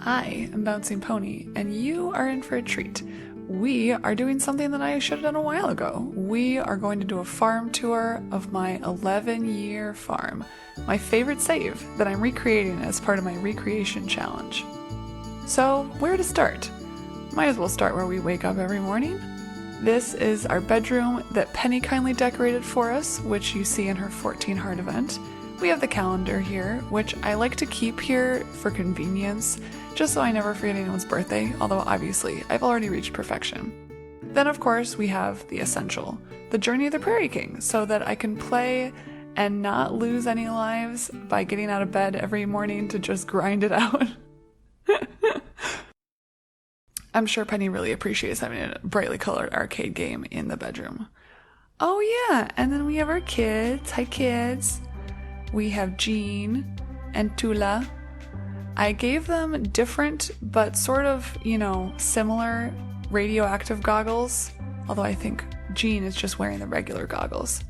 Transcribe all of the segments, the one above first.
I am Bouncing Pony, and you are in for a treat. We are doing something that I should have done a while ago. We are going to do a farm tour of my 11-year farm, my favorite save that I'm recreating as part of my recreation challenge. So, where to start? Might as well start where we wake up every morning. This is our bedroom that Penny kindly decorated for us, which you see in her 14 heart event. We have the calendar here, which I like to keep here for convenience, just so I never forget anyone's birthday, although obviously I've already reached perfection. Then of course we have the essential, the Journey of the Prairie King, so that I can play and not lose any lives by getting out of bed every morning to just grind it out. I'm sure Penny really appreciates having a brightly colored arcade game in the bedroom. Oh yeah, and then we have our kids. Hi kids. We have Jean and Tula. I gave them different but sort of, similar radioactive goggles, although I think Jean is just wearing the regular goggles.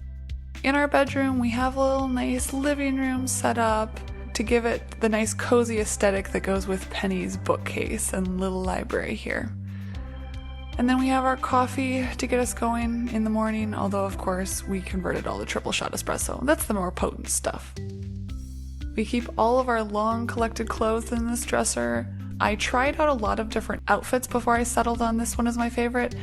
In our bedroom, we have a little nice living room set up to give it the nice cozy aesthetic that goes with Penny's bookcase and little library here. And then we have our coffee to get us going in the morning, although of course we converted all the triple shot espresso. That's the more potent stuff. We keep all of our long collected clothes in this dresser. I tried out a lot of different outfits before I settled on this one as my favorite.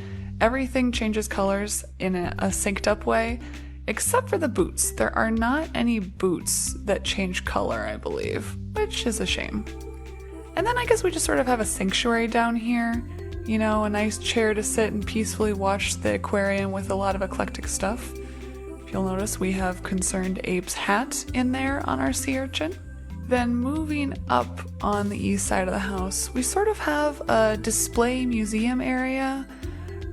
Everything changes colors in a synced up way, except for the boots. There are not any boots that change color, I believe, which is a shame. And then I guess we just sort of have a sanctuary down here. A nice chair to sit and peacefully watch the aquarium with a lot of eclectic stuff. If you'll notice, we have Concerned Ape's hat in there on our sea urchin. Then moving up on the east side of the house, we sort of have a display museum area.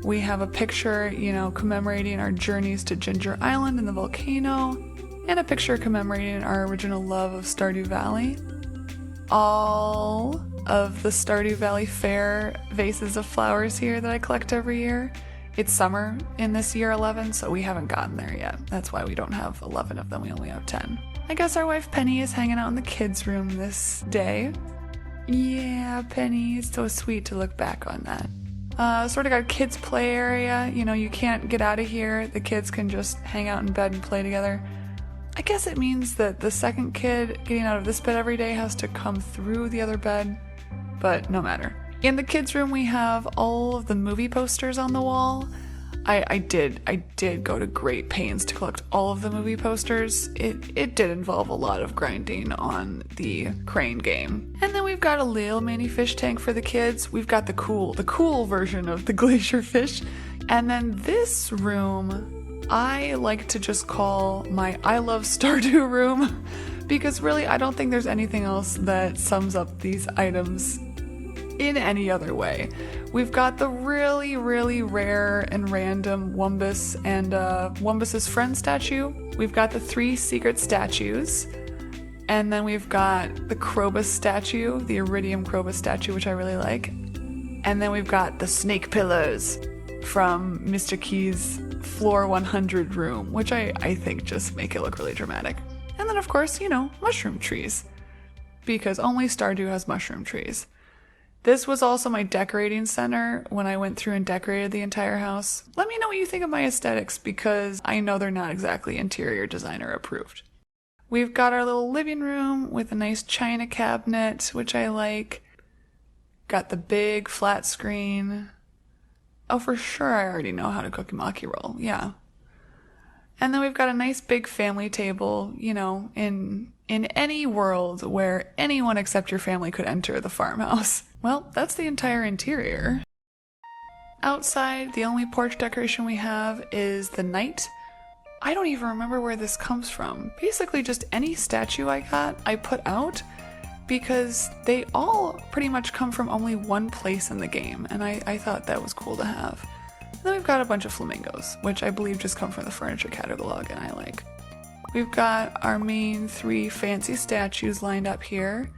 We have a picture, commemorating our journeys to Ginger Island and the volcano, and a picture commemorating our original love of Stardew Valley. All of the Stardew Valley Fair vases of flowers here that I collect every year. It's summer in this year 11, so we haven't gotten there yet. That's why we don't have 11 of them, we only have 10. I guess our wife Penny is hanging out in the kids' room this day. Yeah, Penny, it's so sweet to look back on that. Sort of got a kids' play area. You can't get out of here. The kids can just hang out in bed and play together. I guess it means that the second kid getting out of this bed every day has to come through the other bed, but no matter. In the kids' room, we have all of the movie posters on the wall. I did go to great pains to collect all of the movie posters. It did involve a lot of grinding on the crane game. And then we've got a little mini fish tank for the kids. We've got the cool version of the glacier fish. And then this room, I like to just call my I Love Stardew room, because really I don't think there's anything else that sums up these items in any other way. We've got the really, really rare and random Wumbus and Wumbus's friend statue. We've got the 3 secret statues. And then we've got the Krobus statue, the Iridium Krobus statue, which I really like. And then we've got the snake pillars from Mr. Key's floor 100 room, which I think just make it look really dramatic. And then of course, mushroom trees, because only Stardew has mushroom trees. This was also my decorating center when I went through and decorated the entire house. Let me know what you think of my aesthetics, because I know they're not exactly interior designer approved. We've got our little living room with a nice china cabinet, which I like. Got the big flat screen. Oh, for sure I already know how to cook a maki roll, yeah. And then we've got a nice big family table, in any world where anyone except your family could enter the farmhouse. Well, that's the entire interior. Outside, the only porch decoration we have is the knight. I don't even remember where this comes from. Basically just any statue I got, I put out, because they all pretty much come from only one place in the game, and I thought that was cool to have. Then we've got a bunch of flamingos, which I believe just come from the furniture catalog, and I like. We've got our main 3 fancy statues lined up here,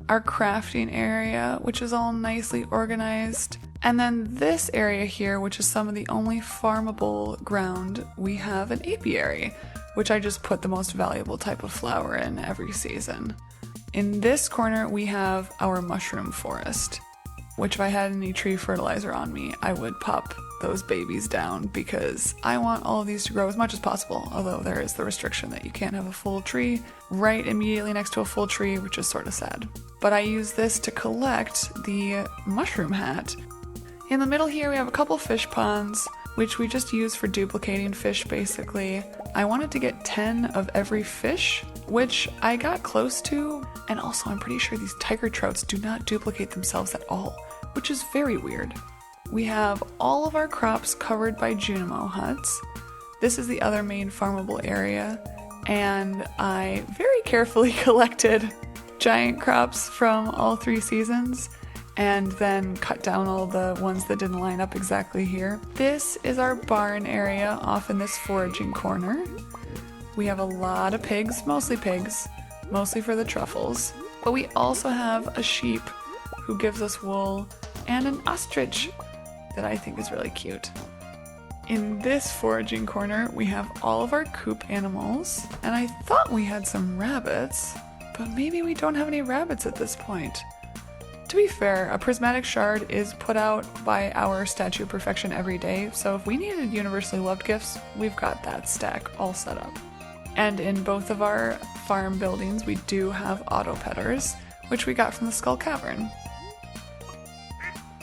our crafting area, which is all nicely organized, and then this area here, which is some of the only farmable ground, we have an apiary, which I just put the most valuable type of flower in every season. In this corner, we have our mushroom forest, which if I had any tree fertilizer on me, I would pop those babies down because I want all of these to grow as much as possible, although there is the restriction that you can't have a full tree right immediately next to a full tree, which is sort of sad. But I use this to collect the mushroom hat. In the middle here, we have a couple fish ponds, which we just use for duplicating fish basically. I wanted to get 10 of every fish, which I got close to, and also I'm pretty sure these tiger trouts do not duplicate themselves at all, which is very weird. We have all of our crops covered by Junimo huts. This is the other main farmable area, and I very carefully collected giant crops from all 3 seasons and then cut down all the ones that didn't line up exactly here. This is our barn area off in this foraging corner. We have a lot of pigs, mostly for the truffles, but we also have a sheep who gives us wool and an ostrich that I think is really cute. In this foraging corner, we have all of our coop animals, and I thought we had some rabbits, but maybe we don't have any rabbits at this point. To be fair, a prismatic shard is put out by our Statue of Perfection every day, so if we needed universally loved gifts, we've got that stack all set up. And in both of our farm buildings, we do have auto petters, which we got from the Skull Cavern.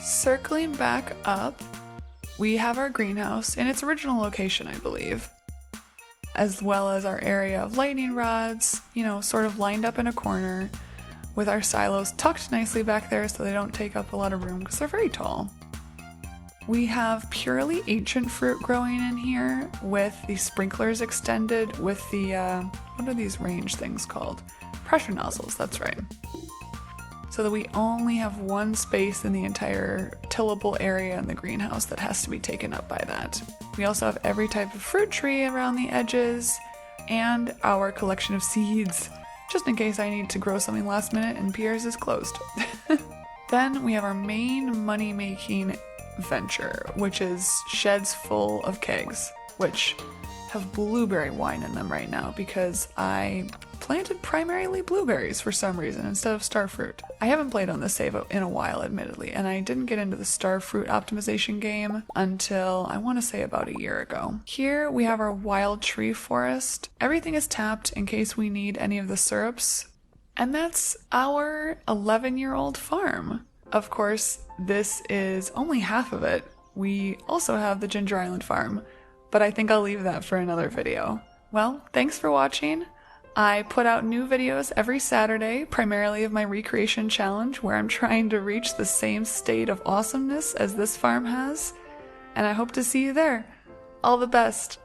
Circling back up, we have our greenhouse in its original location, I believe, as well as our area of lightning rods, sort of lined up in a corner, with our silos tucked nicely back there so they don't take up a lot of room because they're very tall. We have purely ancient fruit growing in here with the sprinklers extended with the, what are these range things called? Pressure nozzles, that's right. So that we only have one space in the entire tillable area in the greenhouse that has to be taken up by that. We also have every type of fruit tree around the edges and our collection of seeds, just in case I need to grow something last minute and Pierre's is closed. Then we have our main money-making venture, which is sheds full of kegs, which have blueberry wine in them right now because I planted primarily blueberries for some reason instead of starfruit. I haven't played on this save in a while, admittedly, and I didn't get into the starfruit optimization game until I want to say about a year ago. Here we have our wild tree forest. Everything is tapped in case we need any of the syrups, and that's our 11-year-old farm. Of course, this is only half of it. We also have the Ginger Island farm, but I think I'll leave that for another video. Well, thanks for watching. I put out new videos every Saturday, primarily of my recreation challenge, where I'm trying to reach the same state of awesomeness as this farm has, and I hope to see you there. All the best.